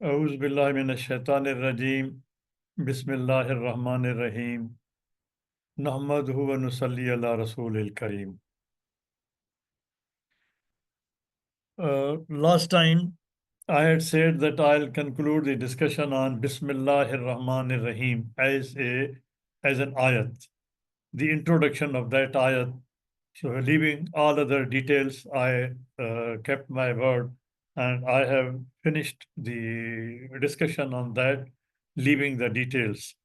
A'udhu billahi minash shaitanir rajim. Bismillahir Rahmanir Rahim. Nahmaduhu wa nusalli ala Rasulil Kareem. Last time I had said that I'll conclude the discussion on Bismillahir Rahmanir Rahim as an ayat, the introduction of that ayat. So leaving all other details, I kept my word and I have finished the discussion on that, leaving the details.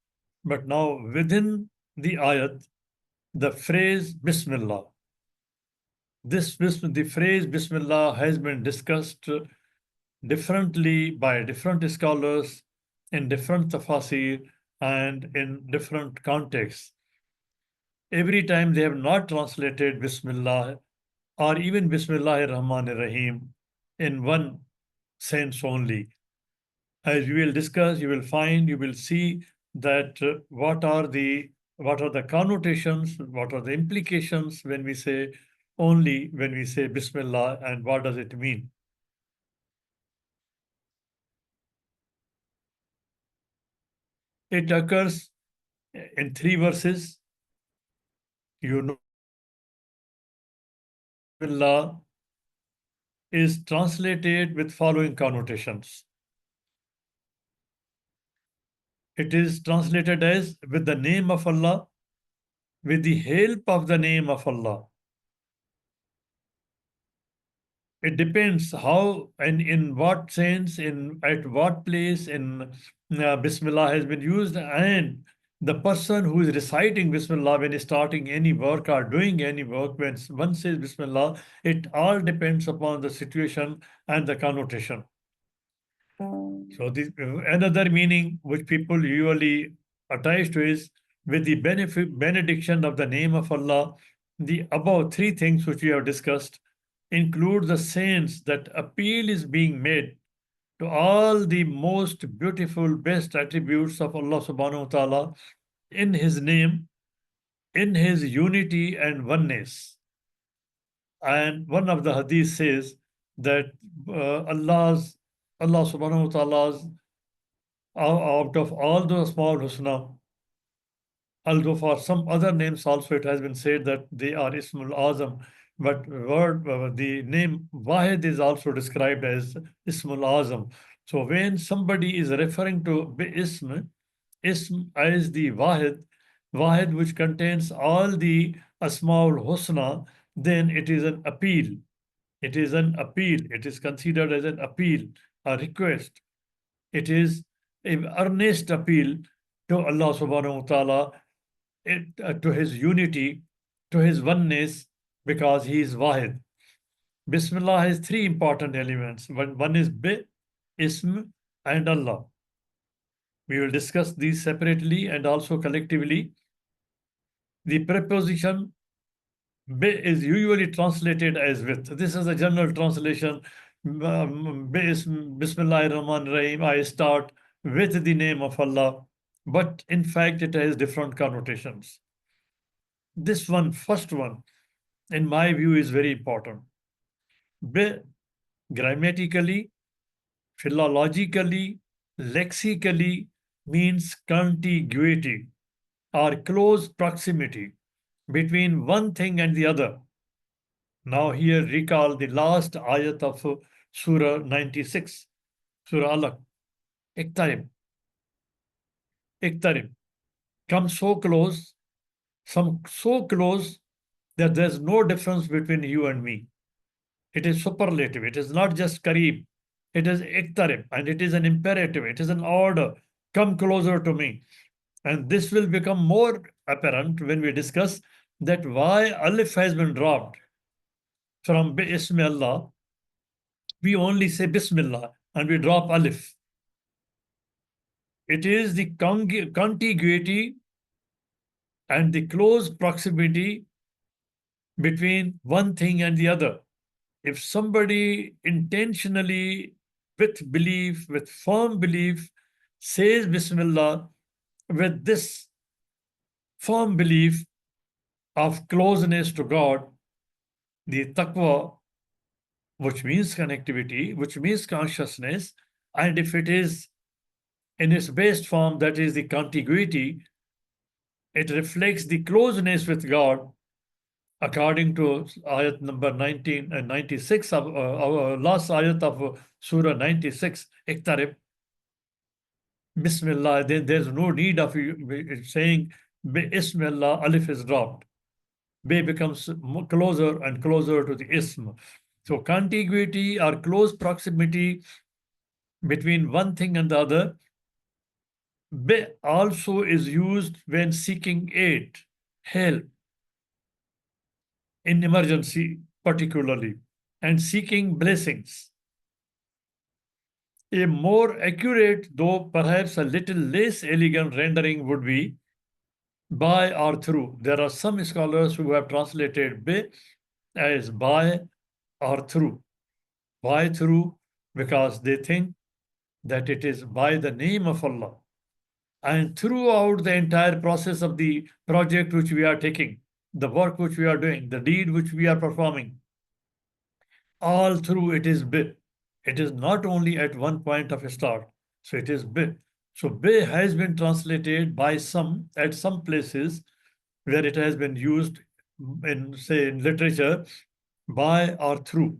But now within the ayat, the phrase Bismillah, the phrase Bismillah has been discussed differently by different scholars in different tafasir and in different contexts. Every time they have not translated Bismillah or even Bismillahir Rahmanir Rahim in one sense only. As we will discuss, you will see that what are the connotations, what are the implications when we say Bismillah, and what does it mean? It occurs in 3 verses. You know, Bismillah is translated with following connotations. It is translated as with the name of Allah, with the help of the name of Allah. It depends how and in what sense, at what place in Bismillah has been used, and the person who is reciting Bismillah when he's starting any work or doing any work, when one says Bismillah, it all depends upon the situation and the connotation. So another meaning which people usually attach to is with the benediction of the name of Allah. The above 3 things which we have discussed include the sense that appeal is being made to all the most beautiful, best attributes of Allah subhanahu wa ta'ala in His name, in His unity and oneness. And one of the hadith says that Allah subhanahu wa ta'ala's, out of all the small husna, although for some other names also it has been said that they are Ismul Azam, but the name Wahid is also described as Ismul Azam. So when somebody is referring to Ism as the Wahid which contains all the Asmaul Husna, then it is an appeal. It is an appeal. It is considered as an appeal, a request. It is an earnest appeal to Allah subhanahu wa ta'ala, to His unity, to His oneness, because He is Wahid. Bismillah has 3 important elements. One is Bi, Ism, and Allah. We will discuss these separately and also collectively. The preposition Bi is usually translated as with. This is a general translation. Bismillahir Rahmanir Rahim. I start with the name of Allah. But in fact, it has different connotations. This one, first one, in my view, is very important. Bi, grammatically, philologically, lexically, means contiguity or close proximity between one thing and the other. Now here recall the last ayat of Surah 96, Surah Alaq. Iqtarib. Iqtarib. Come so close, so close that there's no difference between you and me. It is superlative. It is not just Kareeb. It is Iqtarib, and it is an imperative. It is an order. Come closer to me. And this will become more apparent when we discuss that why Alif has been dropped from Bismillah. We only say Bismillah and we drop Alif. It is the contiguity and the close proximity between one thing and the other. If somebody intentionally, with belief, with firm belief, says Bismillah with this firm belief of closeness to God, the taqwa, which means connectivity, which means consciousness, And if it is in its best form, that is the contiguity, it reflects the closeness with God, according to ayat number 19 and 96 of our last ayat of Surah 96, Iqtarib, Bismillah, then there's no need of you saying Bismillah, Alif is dropped. Bay becomes closer and closer to the ism. So contiguity or close proximity between one thing and the other. Bay also is used when seeking aid, help, in emergency particularly, and seeking blessings. A more accurate, though perhaps a little less elegant rendering would be by or through. There are some scholars who have translated by as by or through. Why through? Because they think that it is by the name of Allah. And throughout the entire process of the project which we are taking, the work which we are doing, the deed which we are performing, all through it is bi. It is not only at one point of a start. So it is bi. So bi has been translated by some at some places where it has been used in, say, in literature, by or through,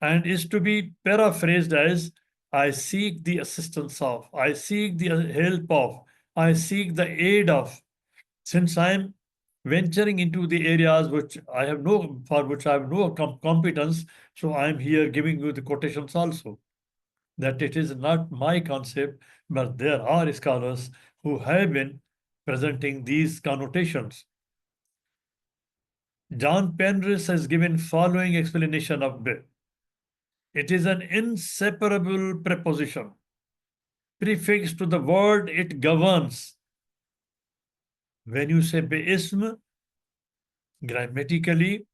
and is to be paraphrased as I seek the assistance of, I seek the help of, I seek the aid of. Since I am venturing into the areas which I have no, for which I have no competence, so I am here giving you the quotations also. That it is not my concept, but there are scholars who have been presenting these connotations. John Penrose has given following explanation of be. It is an inseparable preposition, prefix to the word it governs. When you say be'ism, grammatically,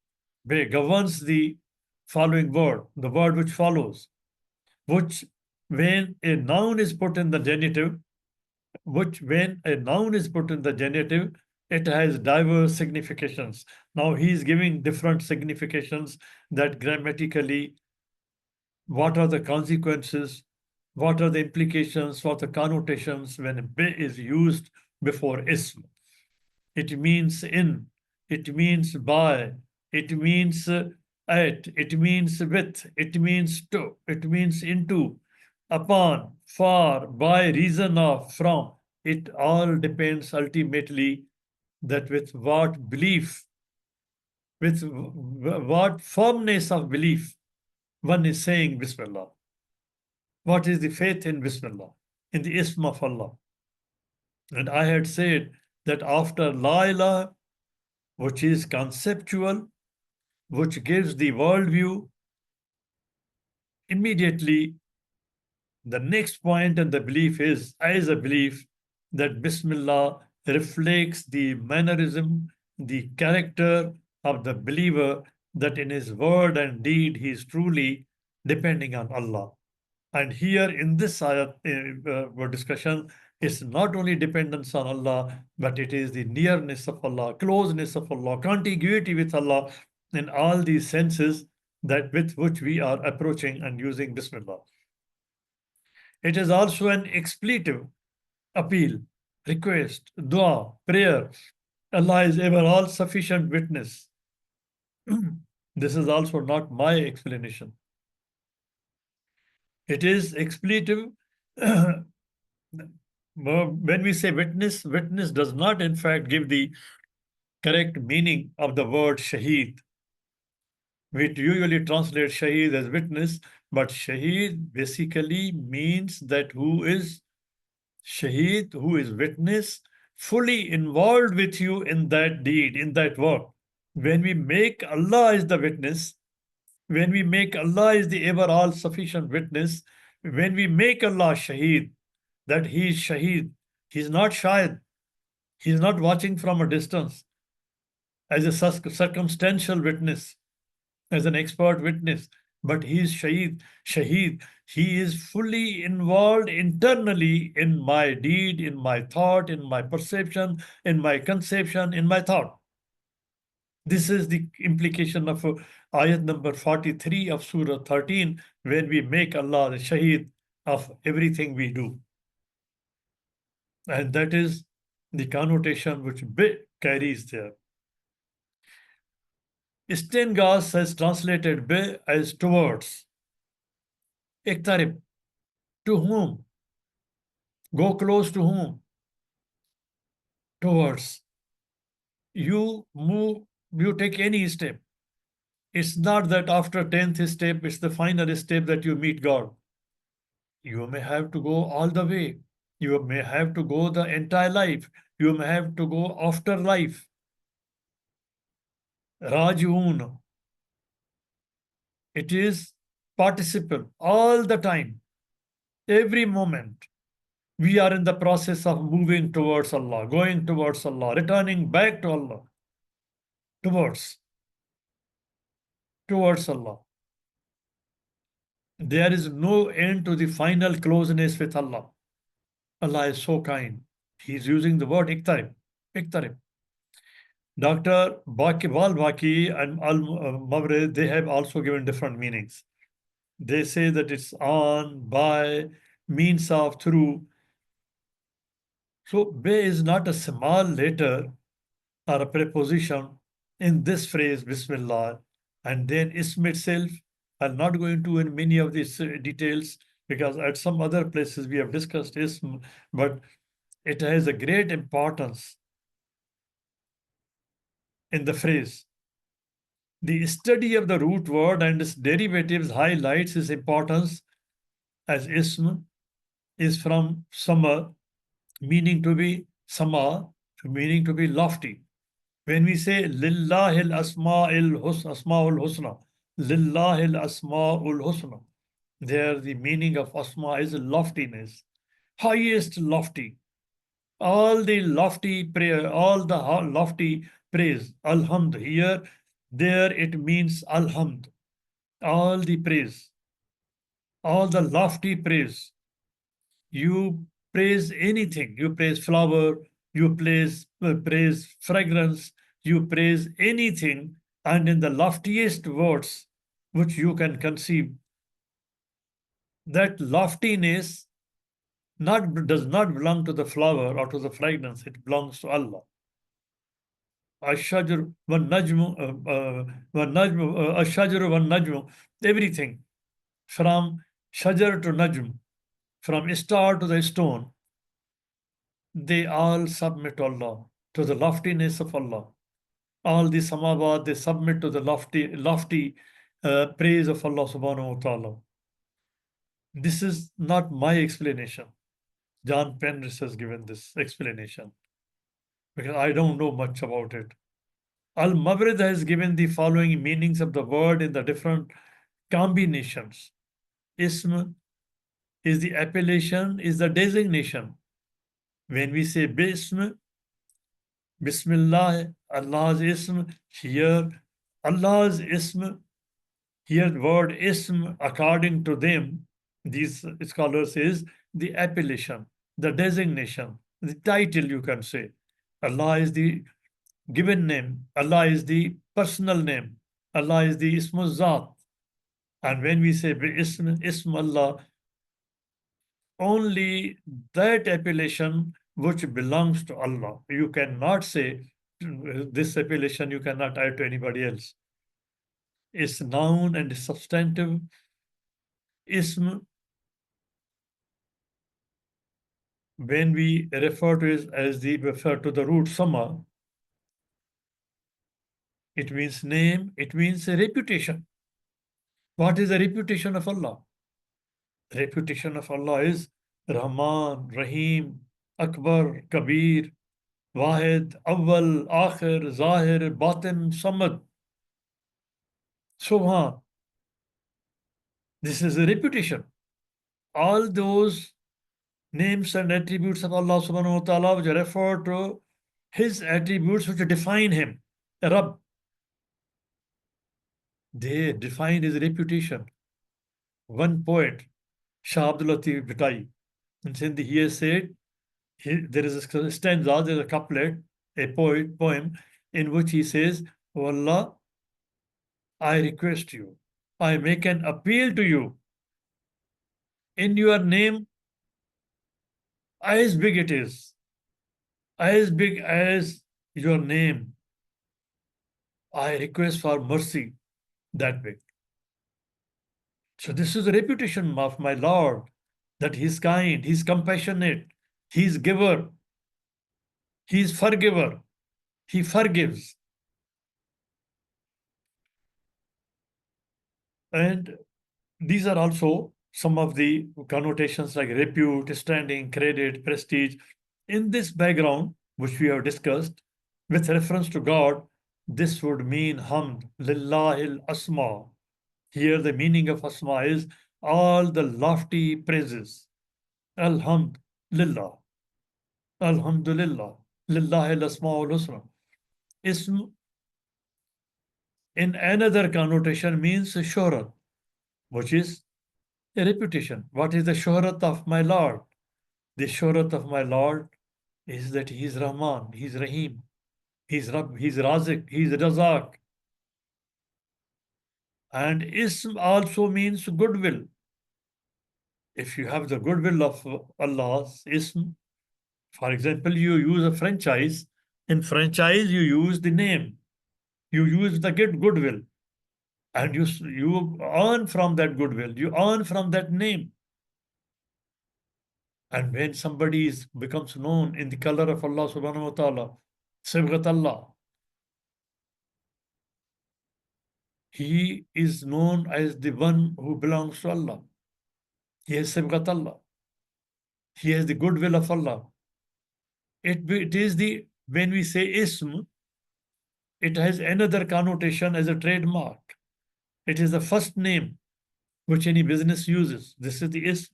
be governs the following word, the word which follows, which when a noun is put in the genitive, it has diverse significations. Now he is giving different significations, that grammatically, what are the consequences, what are the implications, what are the connotations when be is used before ism. It means in, it means by, it means at, it means with, it means to, it means into, upon, for, by reason of, from. It all depends ultimately that with what belief, with what firmness of belief one is saying Bismillah. What is the faith in Bismillah, in the ism of Allah? And I had said that after La ilaha, which is conceptual, which gives the worldview, immediately the next point in the belief is, as a belief, that Bismillah reflects the mannerism, the character of the believer, that in his word and deed he is truly depending on Allah. And here in this ayat discussion, it's not only dependence on Allah, but it is the nearness of Allah, closeness of Allah, contiguity with Allah in all these senses that with which we are approaching and using Bismillah. It is also an expletive appeal, request, dua, prayer. Allah is ever all sufficient witness. This is also not my explanation. It is expletive. When we say witness, witness does not in fact give the correct meaning of the word shaheed. We usually translate shaheed as witness, but shaheed basically means that who is shaheed, who is witness, fully involved with you in that deed, in that work. When we make Allah as the witness, when we make Allah is the ever all sufficient witness, when we make Allah shaheed, that he is shaheed, he's not shahid, he's not watching from a distance as a circumstantial witness, as an expert witness, but he is shaheed. He is fully involved internally in my deed, in my thought, in my perception, in my conception, in my thought. This is the implication of ayat number 43 of Surah 13, when we make Allah the shaheed of everything we do. And that is the connotation which B carries there. Stengas has translated B as towards. Iktarib, to whom? Go close to whom? Towards. You move, you take any step. It's not that after 10th step, it's the final step that you meet God. You may have to go all the way. You may have to go the entire life. You may have to go after life. Rajun. It is participle all the time, every moment. We are in the process of moving towards Allah, going towards Allah, returning back to Allah, towards, towards Allah. There is no end to the final closeness with Allah. Allah is so kind. He is using the word iktarib. Iktarib. Dr. Baki and Al-Mawrid, they have also given different meanings. They say that it's on, by, means of, through. So, be is not a small letter or a preposition in this phrase, Bismillah, and then ism itself. I'll not go into in many of these details because at some other places we have discussed ism, but it has a great importance in the phrase. The study of the root word and its derivatives highlights its importance as ism is from sama, meaning to be sama, meaning to be lofty. When we say Lillahil Asma'il Asma'ul Husna, Lillahil Asma'ul Husna, there the meaning of Asma is loftiness, highest lofty. All the lofty prayer, all the lofty praise, Alhamd here, there it means Alhamd, all the praise, all the lofty praise. You praise anything, you praise flower, you praise fragrance, you praise anything, and in the loftiest words which you can conceive, that loftiness does not belong to the flower or to the fragrance, it belongs to Allah. Ash-shajar wan-najmu, everything from shajar to najm, from star to the stone, they all submit to Allah, to the loftiness of Allah. All the samawat, they submit to the lofty praise of Allah subhanahu wa ta'ala. This is not my explanation. John Penrose has given this explanation because I don't know much about it. Al-Mawrid has given the following meanings of the word in the different combinations. Ism is the appellation, is the designation. When we say Bism, Bismillah, Allah's Ism, here Allah's Ism, here the word Ism, according to them, these scholars, is the appellation, the designation, the title, you can say. Allah is the given name, Allah is the personal name, Allah is the Ismul Zat. And when we say Ism Allah, only that appellation which belongs to Allah. You cannot say this appellation you cannot add to anybody else. It's noun and substantive. Ism, when we refer to it as refer to the root sama, it means name, it means reputation. What is the reputation of Allah? Reputation of Allah is Rahman, Rahim, Akbar, Kabir, Wahid, Awwal, Akhir, Zahir, Batin, Samad. Subhan. This is a reputation. All those names and attributes of Allah subhanahu wa ta'ala which refer to his attributes which define him. Rabb. They define his reputation. One poet, Shah Abdul Latif Bhittai, in Sindhi, he has said, there is a stanza, there is a couplet, a poem, in which he says, "Oh Allah, I request you, I make an appeal to you in your name, as big it is, as big as your name, I request for mercy that big. So this is the reputation of my Lord, that He's kind, He's compassionate, He's giver, He's forgiver, He forgives. And these are also some of the connotations like repute, standing, credit, prestige. In this background, which we have discussed, with reference to God, this would mean hamd, lillahil asma. Here the meaning of asma is all the lofty praises. Alhamd, lillah, alhamdulillah, lillahil asmaul husna. Ism in another connotation means shuhrat, which is a reputation. What is the shuhrat of my Lord? The shuhrat of my Lord is that He is Rahman, He is Rahim, He is Rabb, He is Razik, He is Razak. And Ism also means goodwill. If you have the goodwill of Allah's Ism, for example, you use a franchise. In franchise, you use the name, you use the goodwill, and you earn from that goodwill, you earn from that name. And when somebody becomes known in the color of Allah subhanahu wa ta'ala, Sibghat Allah, he is known as the one who belongs to Allah. He has Sibghat Allah. He has the goodwill of Allah. It is the, when we say Ism, it has another connotation as a trademark. It is the first name which any business uses. This is the Ism.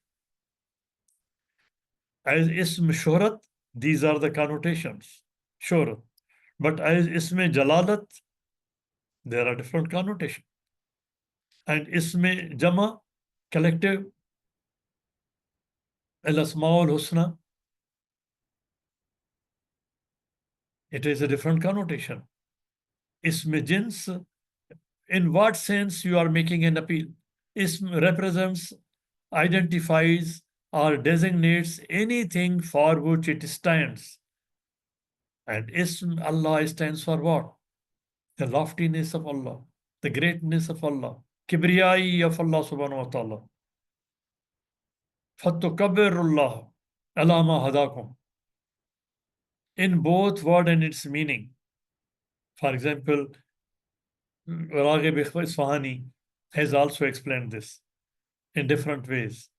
As Ism Shuhrat, these are the connotations. Shuhrat. But as Ism Jalalat, there are different connotations. And Ism Jama, collective, Al Asmaul Husna, it is a different connotation. Ism Jins, in what sense you are making an appeal? Ism represents, identifies, or designates anything for which it stands. And Ism Allah stands for what? The loftiness of Allah, the greatness of Allah, Kibriyai of Allah subhanahu wa ta'ala. Fattukabbirullah alama hadakum. In both word and its meaning. For example, Raghib Isfahani has also explained this in different ways.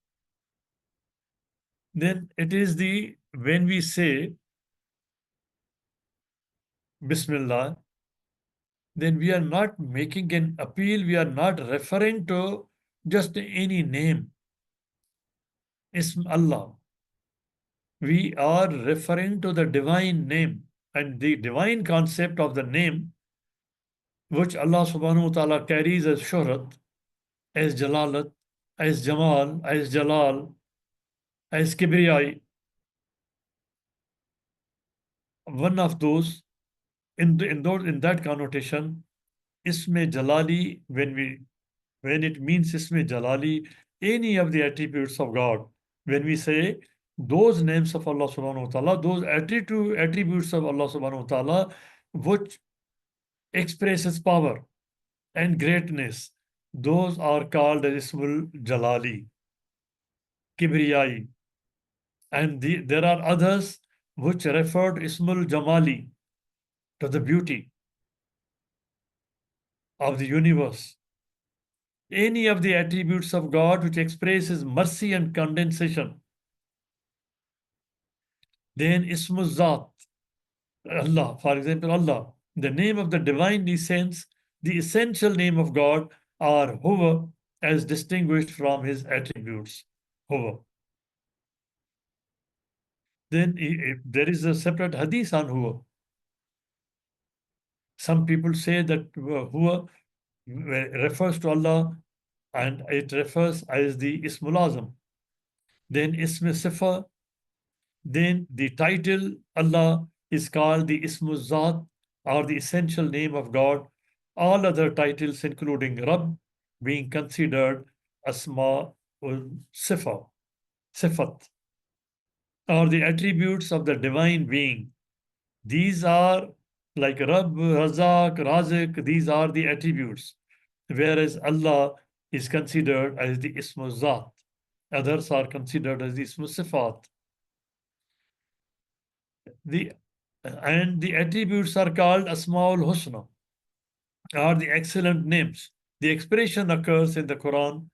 Then it is the, when we say Bismillah, then we are not making an appeal, we are not referring to just any name. Ism Allah. We are referring to the divine name and the divine concept of the name which Allah subhanahu wa ta'ala carries as shuhrat, as jalalat, as jamal, as jalal, as kibriyai. One of those, in that connotation, Isme Jalali, when it means Isme Jalali, any of the attributes of God, when we say those names of Allah subhanahu wa ta'ala, those attributes of Allah subhanahu wa ta'ala, which expresses power and greatness, those are called as Ismul Jalali, Kibriyai. And there are others which refer to Ismul Jamali, to the beauty of the universe. Any of the attributes of God which expresses mercy and condensation. Then Ismul Zat, Allah, for example, Allah, the name of the divine essence, the essential name of God, are Huwa, as distinguished from his attributes. Huwa. Then there is a separate hadith on Huwa. Some people say that Huwa refers to Allah and it refers as the Ismul Azam. Then Ism Sifa, then the title Allah is called the Ismul Zat, or the essential name of God. All other titles, including Rabb, being considered Asma ul Sifa. sifat, or the attributes of the divine being. These are like Rabb, Razak, Razik, these are the attributes, whereas Allah is considered as the Ismu Zat. Others are considered as the Ismu Sifat. The, and the attributes are called Asmaul Husna, are the excellent names. The expression occurs in the Quran.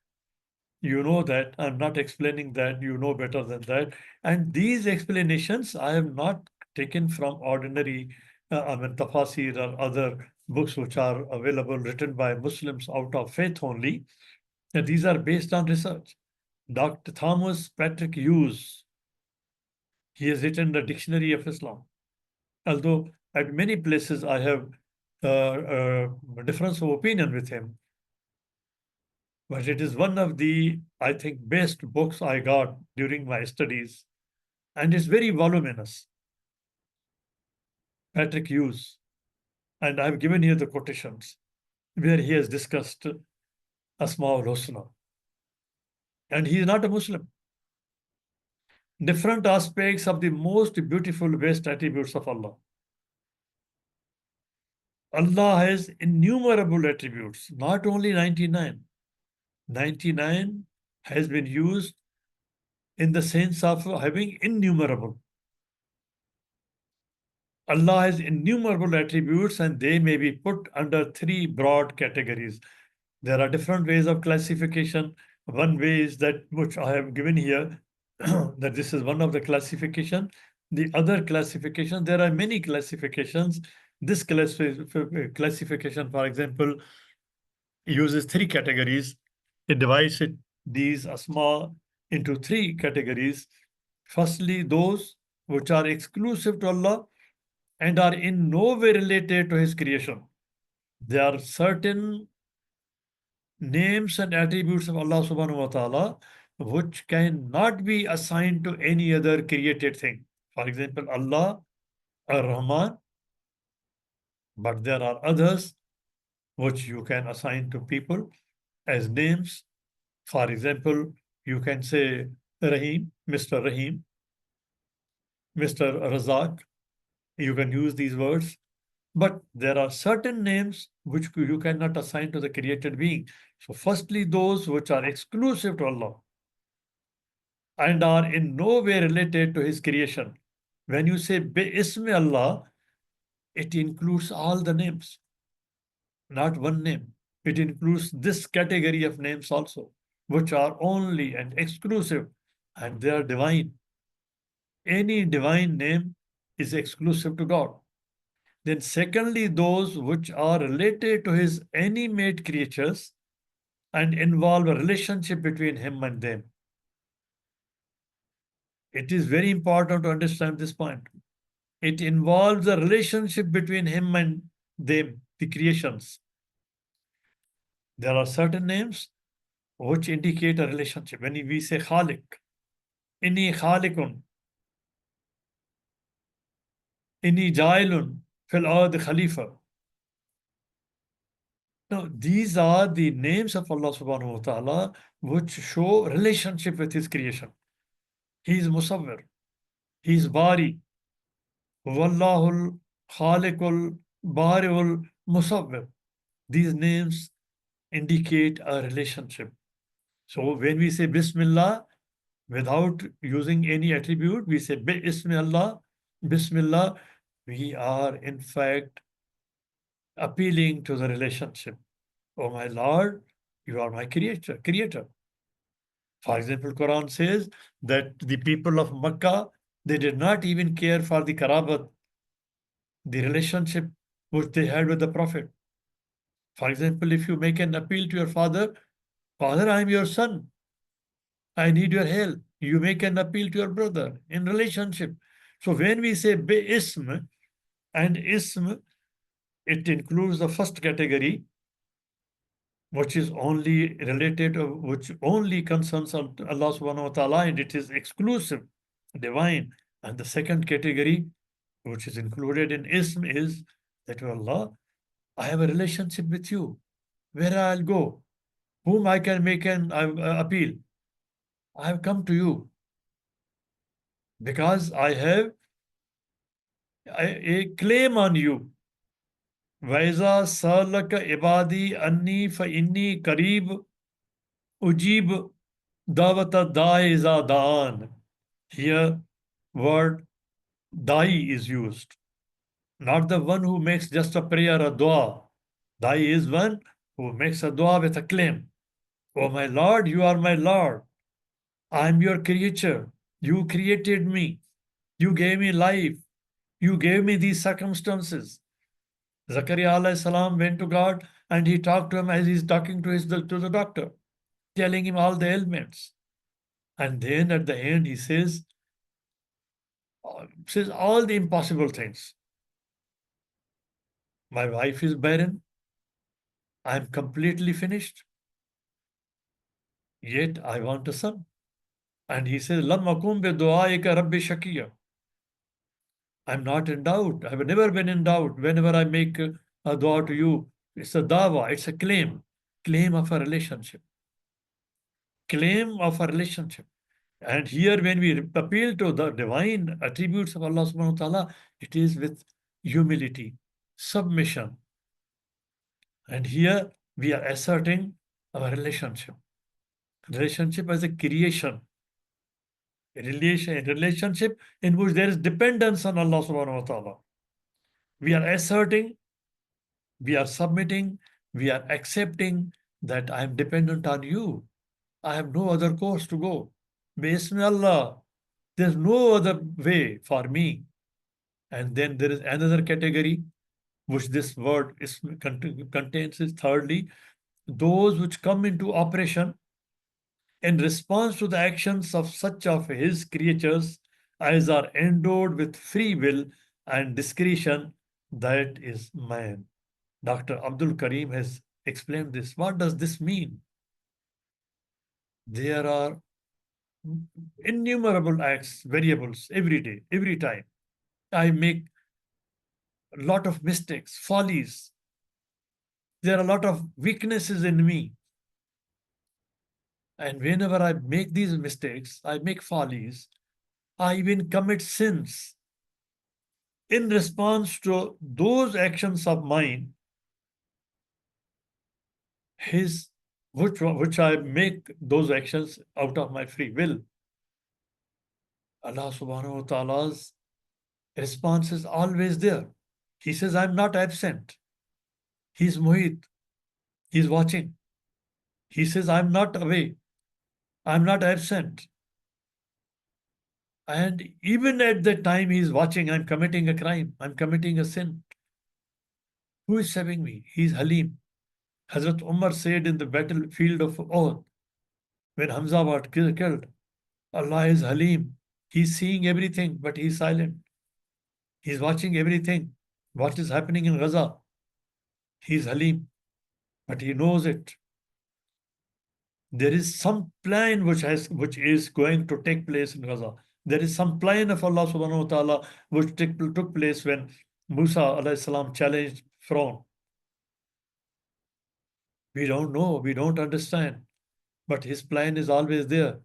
You know that. I'm not explaining that. You know better than that. And these explanations I have not taken from ordinary, tafasir or other books which are available, written by Muslims out of faith only. And these are based on research. Dr. Thomas Patrick Hughes, he has written the Dictionary of Islam. Although at many places I have a difference of opinion with him, but it is one of the, I think, best books I got during my studies, and it's very voluminous. Patrick Hughes, and I've given here the quotations where he has discussed Asmaul Husna, and he is not a Muslim. Different aspects of the most beautiful, best attributes of Allah. Allah has innumerable attributes, not only 99. 99 has been used in the sense of having innumerable. Allah has innumerable attributes and they may be put under three broad categories. There are different ways of classification. One way is that which I have given here, that this is one of the classification. The other classification, there are many classifications. This classification, for example, uses three categories. It divides these asma into three categories. Firstly, those which are exclusive to Allah and are in no way related to His creation. There are certain names and attributes of Allah subhanahu wa ta'ala which cannot be assigned to any other created thing. For example, Allah Ar-Rahman, but there are others which you can assign to people as names. For example, you can say Rahim, Mr. Rahim, Mr. Razak. You can use these words. But there are certain names which you cannot assign to the created being. So firstly, those which are exclusive to Allah and are in no way related to His creation. When you say Bi-Ismi Allah, it includes all the names, not one name. It includes this category of names also, which are only and exclusive, and they are divine. Any divine name is exclusive to God. Then secondly, those which are related to His animate creatures and involve a relationship between Him and them. It is very important to understand this point. It involves a relationship between Him and them, the creations. There are certain names which indicate a relationship. When we say Khalik, Inni Khalikun, Inni Jailun, Fil Ard Khalifa. Now, these are the names of Allah subhanahu wa ta'ala which show relationship with His creation. He is Musawwir, He is Bari, Wallahul Khaliqul Bariul Musawwir. These names indicate a relationship. So when we say Bismillah, without using any attribute, we say Bismillah, Bismillah, we are in fact appealing to the relationship. Oh my Lord, you are my creator. For example, Quran says that the people of Makkah, they did not even care for the Karabat, the relationship which they had with the Prophet. For example, if you make an appeal to your father, Father, I am your son. I need your help. You make an appeal to your brother in relationship. So when we say Bi-Ism and Ism, it includes the first category, which is only related, which only concerns Allah subhanahu wa ta'ala, and it is exclusive, divine. And the second category, which is included in Ism, is that, Allah, I have a relationship with you. Where I'll go, whom I can make an appeal. I have come to you. because I have a claim on you. وَإِذَا سَأَلَكَ عِبَادِي أَنِّي فَإِنِّي قَرِيبٌ أُجِيبُ دَعْوَةَ الدَّاعِ إِذَا دَعَانِ. Here, word dai is used, not the one who makes just a prayer, a dua. Dai is one who makes a dua with a claim. Oh my Lord, you are my Lord. I am your creature. You created me. You gave me life. You gave me these circumstances. Zakaria alayhi salam went to God and he talked to him as he's talking to the doctor, telling him all the ailments. And then at the end he says all the impossible things. My wife is barren. I am completely finished. Yet I want a son. And he says, Lam akum bi du'aika rabbi shakiya. I'm not in doubt. I've never been in doubt. Whenever I make a dua to you, it's a dawa, it's a claim. Claim of a relationship. Claim of a relationship. And here, when we appeal to the divine attributes of Allah subhanahu wa ta'ala, it is with humility, submission. And here, we are asserting our relationship. Relationship as a creation. A relationship in which there is dependence on Allah subhanahu wa ta'ala. We are asserting, we are submitting, we are accepting that I am dependent on you. I have no other course to go. Bismillah. There's no other way for me. And then there is another category which this word contains is thirdly, those which come into operation in response to the actions of such of his creatures as are endowed with free will and discretion, that is man. Dr. Abdul Karim has explained this. What does this mean? There are innumerable acts, variables every day, every time. I make a lot of mistakes, follies. There are a lot of weaknesses in me. And whenever I make these mistakes, I make follies, I even commit sins. In response to those actions of mine, which I make those actions out of my free will, Allah subhanahu wa ta'ala's response is always there. He says, I'm not absent. He's Muhit. He's watching. He says, I'm not away. I'm not absent. And even at the time he's watching, I'm committing a crime. I'm committing a sin. Who is saving me? He's Halim. Hazrat Umar said in the battlefield of Uhud, when Hamza was killed, Allah is Halim. He's seeing everything, but he's silent. He's watching everything. What is happening in Gaza? He's Halim, but he knows it. There is some plan which is going to take place in Gaza. There is some plan of Allah subhanahu wa ta'ala which took place when Musa alayhi salam challenged Pharaoh. We don't know, we don't understand, but his plan is always there.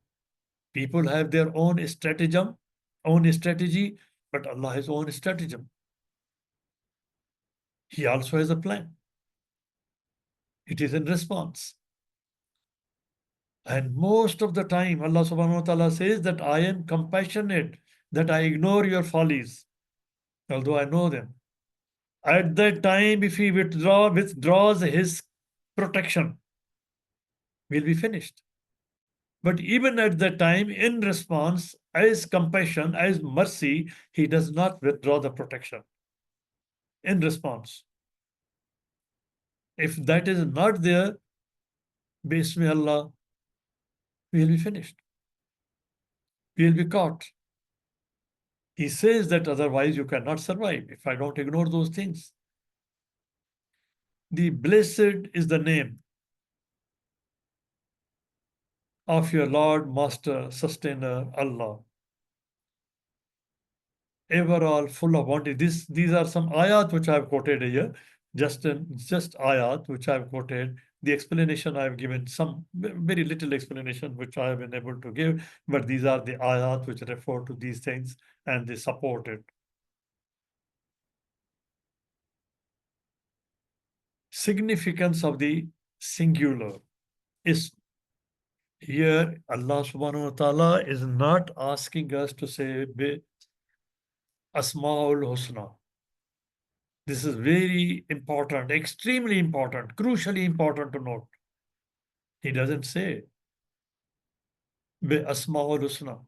People have their own strategy, but Allah has own stratagem. He also has a plan. It is in response. And most of the time, Allah subhanahu wa ta'ala says that I am compassionate, that I ignore your follies, although I know them. At that time, if he withdraws his protection, we'll be finished. But even at that time, in response, as compassion, as mercy, he does not withdraw the protection. In response. If that is not there, Bismillah, we'll be finished. We'll be caught. He says that otherwise you cannot survive if I don't ignore those things. The blessed is the name of your Lord, Master, Sustainer, Allah. Ever all full of bounty. These are some ayat which I have quoted here. Just ayat which I have quoted the explanation I've given, some very little explanation which I have been able to give, but these are the ayat which refer to these things and they support it. Significance of the singular is here Allah subhanahu wa ta'ala is not asking us to say Bi Asma'ul Husna. This is very important, extremely important, crucially important to note. He doesn't say Bi Asma'ul Husna.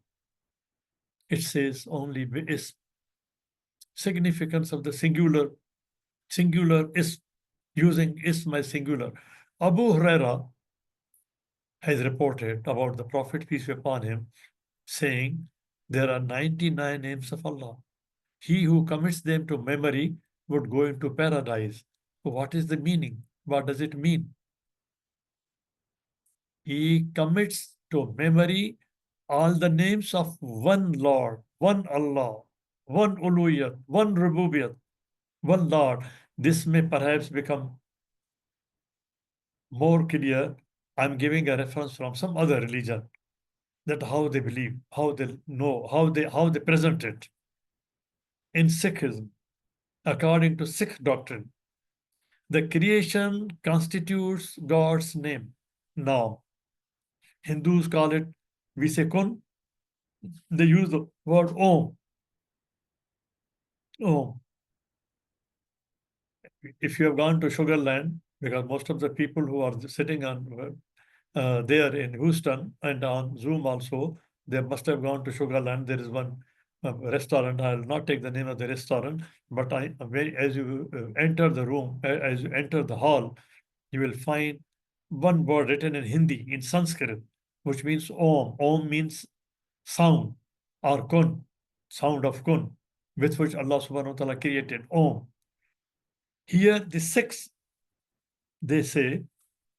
It says only Bi Ism. Significance of the singular. Singular is using Ism as singular. Abu Huraira has reported about the Prophet, peace be upon him, saying, there are 99 names of Allah. He who commits them to memory would go into paradise. What is the meaning? What does it mean? He commits to memory all the names of one Lord, one Allah, one Uluhiyat, one Rububiyat, one Lord. This may perhaps become more clear. I'm giving a reference from some other religion, that how they believe, how they know, how they present it. In Sikhism, according to Sikh doctrine, the creation constitutes God's name. Now, Hindus call it, we say kun, they use the word Om. Om. If you have gone to Sugar Land, because most of the people who are sitting on there in Houston and on Zoom also, they must have gone to Sugar Land. There is one restaurant. I will not take the name of the restaurant, but as you enter the room, as you enter the hall, you will find one word written in Hindi, in Sanskrit, which means Om. Om means sound or kun, sound of kun, with which Allah subhanahu wa ta'ala created Om. Here, the Sikhs, they say,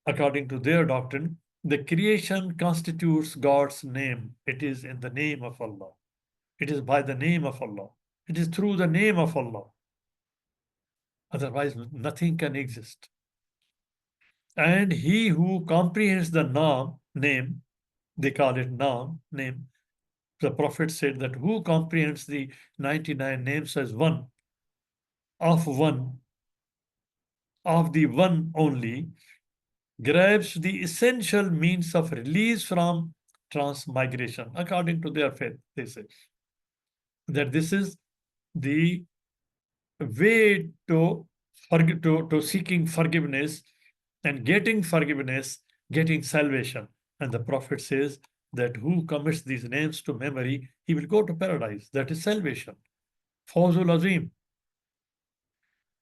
according to their doctrine, the creation constitutes God's name. It is in the name of Allah. It is by the name of Allah. It is through the name of Allah. Otherwise, nothing can exist. And he who comprehends the name, they call it name. The Prophet said that who comprehends the 99 names as one, of the one only, grabs the essential means of release from transmigration, according to their faith, they say. That this is the way to seeking forgiveness and getting forgiveness, getting salvation. And the Prophet says that who commits these names to memory, he will go to paradise. That is salvation. Fawzul Azim.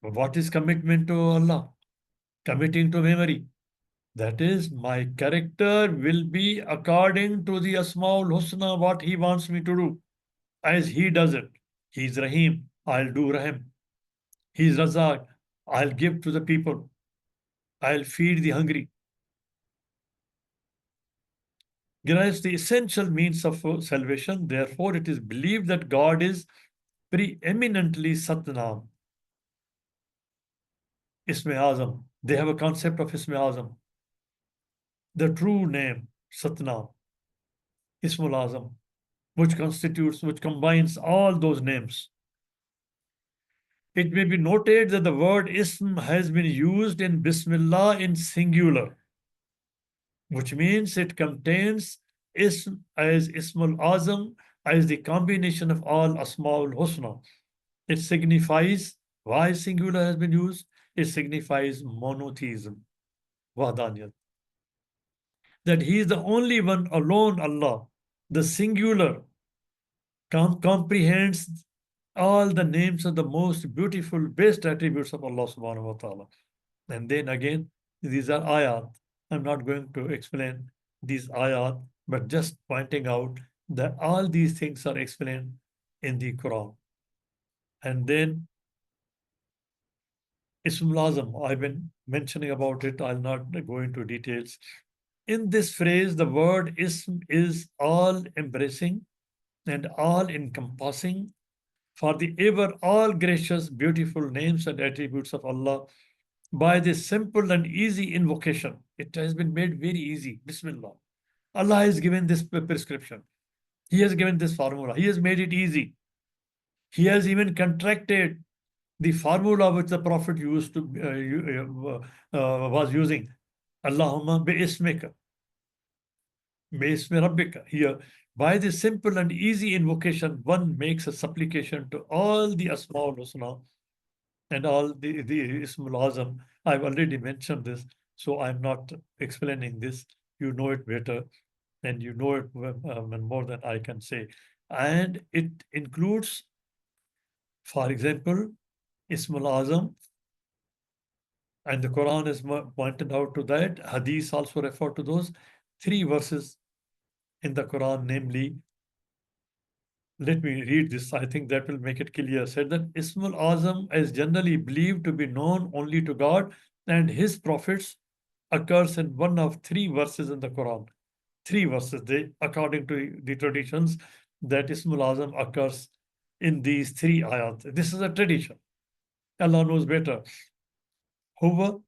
What is commitment to Allah? Committing to memory. That is, my character will be according to the Asmaul Husna, what he wants me to do, as he does it. He's Rahim, I'll do Rahim. He's Razak, I'll give to the people. I'll feed the hungry. Grasp the essential means of salvation. Therefore, it is believed that God is preeminently Satnam. Isme Azam. They have a concept of Isme Azam. The true name, Satnam. Ismul Azam, which combines all those names. It may be noted that the word Ism has been used in Bismillah in singular, which means it contains Ism as Ismul Azam, as the combination of all Asma'ul Husna. It signifies, why singular has been used? It signifies monotheism, Wahdaniyat. That he is the only one, alone Allah, the singular, comprehends all the names of the most beautiful, best attributes of Allah subhanahu wa ta'ala. And then again, these are ayat. I'm not going to explain these ayat, but just pointing out that all these things are explained in the Quran. And then Ismul Azam, I've been mentioning about it. I'll not go into details. In this phrase, the word Ism is all embracing and all encompassing for the ever all gracious, beautiful names and attributes of Allah, by this simple and easy invocation. It has been made very easy. Bismillah. Allah has given this prescription. He has given this formula. He has made it easy. He has even contracted the formula which the Prophet used to was using. Allahumma bi-ismika, bi-ismi rabbika. Here, by this simple and easy invocation, one makes a supplication to all the Asma'ul Husna and all the Ismul Azam. I've already mentioned this, so I'm not explaining this. You know it better, and you know it more than I can say. And it includes, for example, Ismul Azam, and the Quran is pointed out to that. Hadith also refer to those 3 verses in the Quran, namely, let me read this. I think that will make it clear. Said that Ismul Azam is generally believed to be known only to God and His prophets, occurs in one of 3 verses in the Quran. 3 verses, according to the traditions, that Ismul Azam occurs in these 3 ayat. This is a tradition. Allah knows better. Huwa,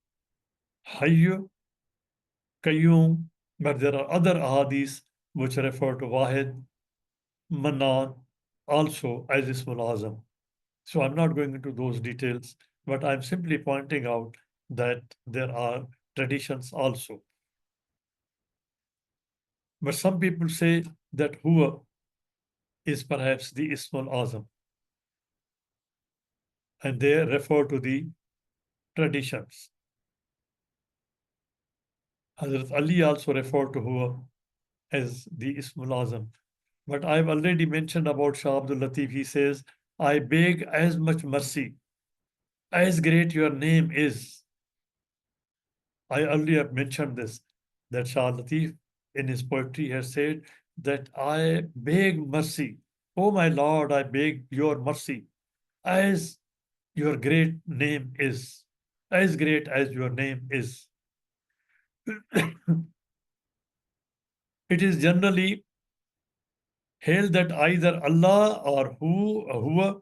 Hayyu, Qayyum, but there are other ahadith which refer to Wahid, Manan, also as Ismul Azam. So I'm not going into those details, but I'm simply pointing out that there are traditions also. But some people say that Huwa is perhaps the Ismul Azam, and they refer to the traditions. Hazrat Ali also referred to Huwa as the Ismul Azam. But I've already mentioned about Shah Abdul Latif. He says, I beg as much mercy, as great your name is. I earlier mentioned this, that Shah Latif in his poetry has said that I beg mercy. Oh my Lord, I beg your mercy, as your great name is, as great as your name is. It is generally held that either Allah or Huwa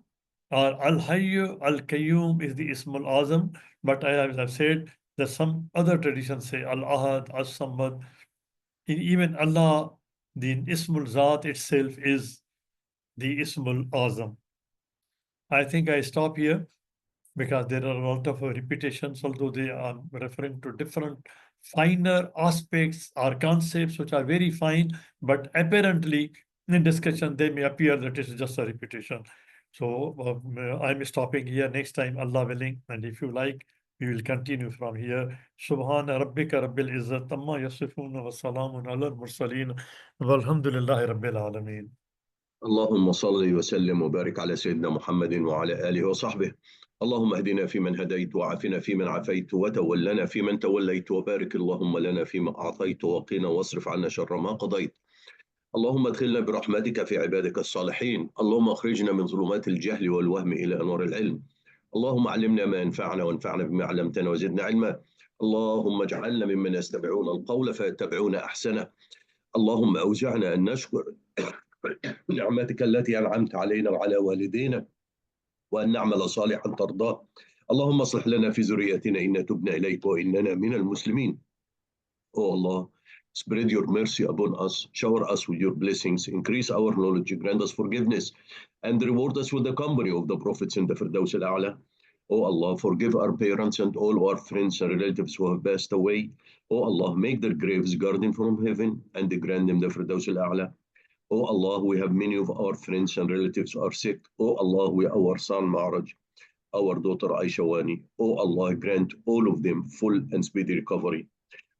or Al-Hayy Al-Qayyum is the Ismul Azam, but as I've said, that some other traditions say Al-Ahad, As-Samad. Even Allah, the Ismul Zat itself is the Ismul Azam. I think I stop here because there are a lot of repetitions, although they are referring to different finer aspects or concepts which are very fine, but apparently in discussion they may appear that it is just a repetition. So I'm stopping here. Next time, Allah willing, and if you like, we will continue from here. Subhana rabbika rabbil izzat amma yasifun wa salamun ala al-mursaleen walhamdulillahi rabbil alameen. اللهم صل وسلم وبارك على سيدنا محمد وعلى آله وصحبه. اللهم اهدنا فيمن هديت وعافنا فيمن عافيت وتولنا فيمن توليت وبارك اللهم لنا فيما أعطيت وقنا واصرف عنا شر ما قضيت. اللهم ادخلنا برحمتك في عبادك الصالحين. اللهم اخرجنا من ظلمات الجهل والوهم إلى أنوار العلم. اللهم علمنا ما ينفعنا وانفعنا بما علمتنا وزدنا علما. اللهم اجعلنا ممن يستمعون القول فيتبعون أحسنه. اللهم أوزعنا أن نشكر نعمتك التي أنعمت علينا وعلى والدينا وأن نعمل صالحا ترضاه. اللهم اصلح لنا في ذريتنا إنا تبنا إليك وإننا من المسلمين. Oh Allah, spread your mercy upon us, shower us with your blessings, increase our knowledge, grant us forgiveness, and reward us with the company of the prophets in the Firdaus al-A'la. Oh Allah, forgive our parents and all our friends and relatives who have passed away. Oh Allah, make their graves garden from heaven and grant them the Firdaus al-A'la. Oh Allah, we have many of our friends and relatives are sick. Oh Allah, our son Ma'raj, our daughter Aisha Wani. Oh Allah, grant all of them full and speedy recovery.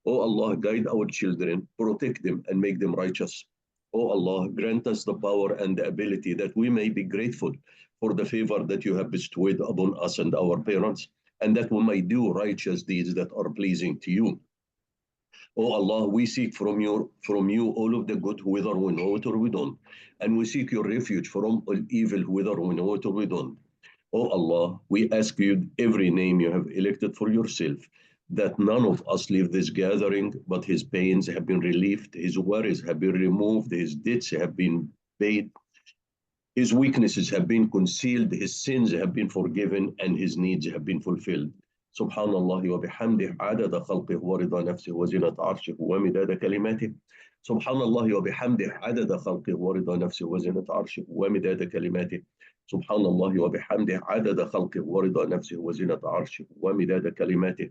Oh Allah, guide our children, protect them and make them righteous. Oh Allah, grant us the power and the ability that we may be grateful for the favor that you have bestowed upon us and our parents, and that we may do righteous deeds that are pleasing to you. Oh Allah, we seek from you all of the good, whether we know it or we don't. And we seek your refuge from all evil, whether we know it or we don't. Oh Allah, we ask you every name you have elected for yourself, that none of us leave this gathering, but his pains have been relieved, his worries have been removed, his debts have been paid, his weaknesses have been concealed, his sins have been forgiven, and his needs have been fulfilled. سبحان الله وبحمده عدد خلقه ورضا نفسه وزنة عرشه ومداد كلماته. سبحان الله وبحمده عدد خلقه ورضا نفسه وزنة عرشه ومداد كلماته. سبحان الله وبحمده عدد خلقه ورضا نفسه وزنة عرشه ومداد كلماته.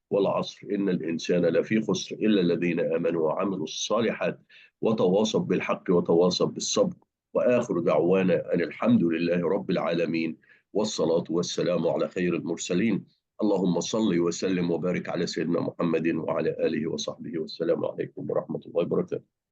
والعصر إن الإنسان لفي خسر إلا الذين آمنوا وعملوا الصالحات وتواصوا بالحق وتواصوا بالصبر. وآخر دعوانا أن الحمد لله رب العالمين، والصلاة والسلام على خير المرسلين. اللهم صل وسلم وبارك على سيدنا محمد وعلى آله وصحبه والسلام عليكم ورحمة الله وبركاته.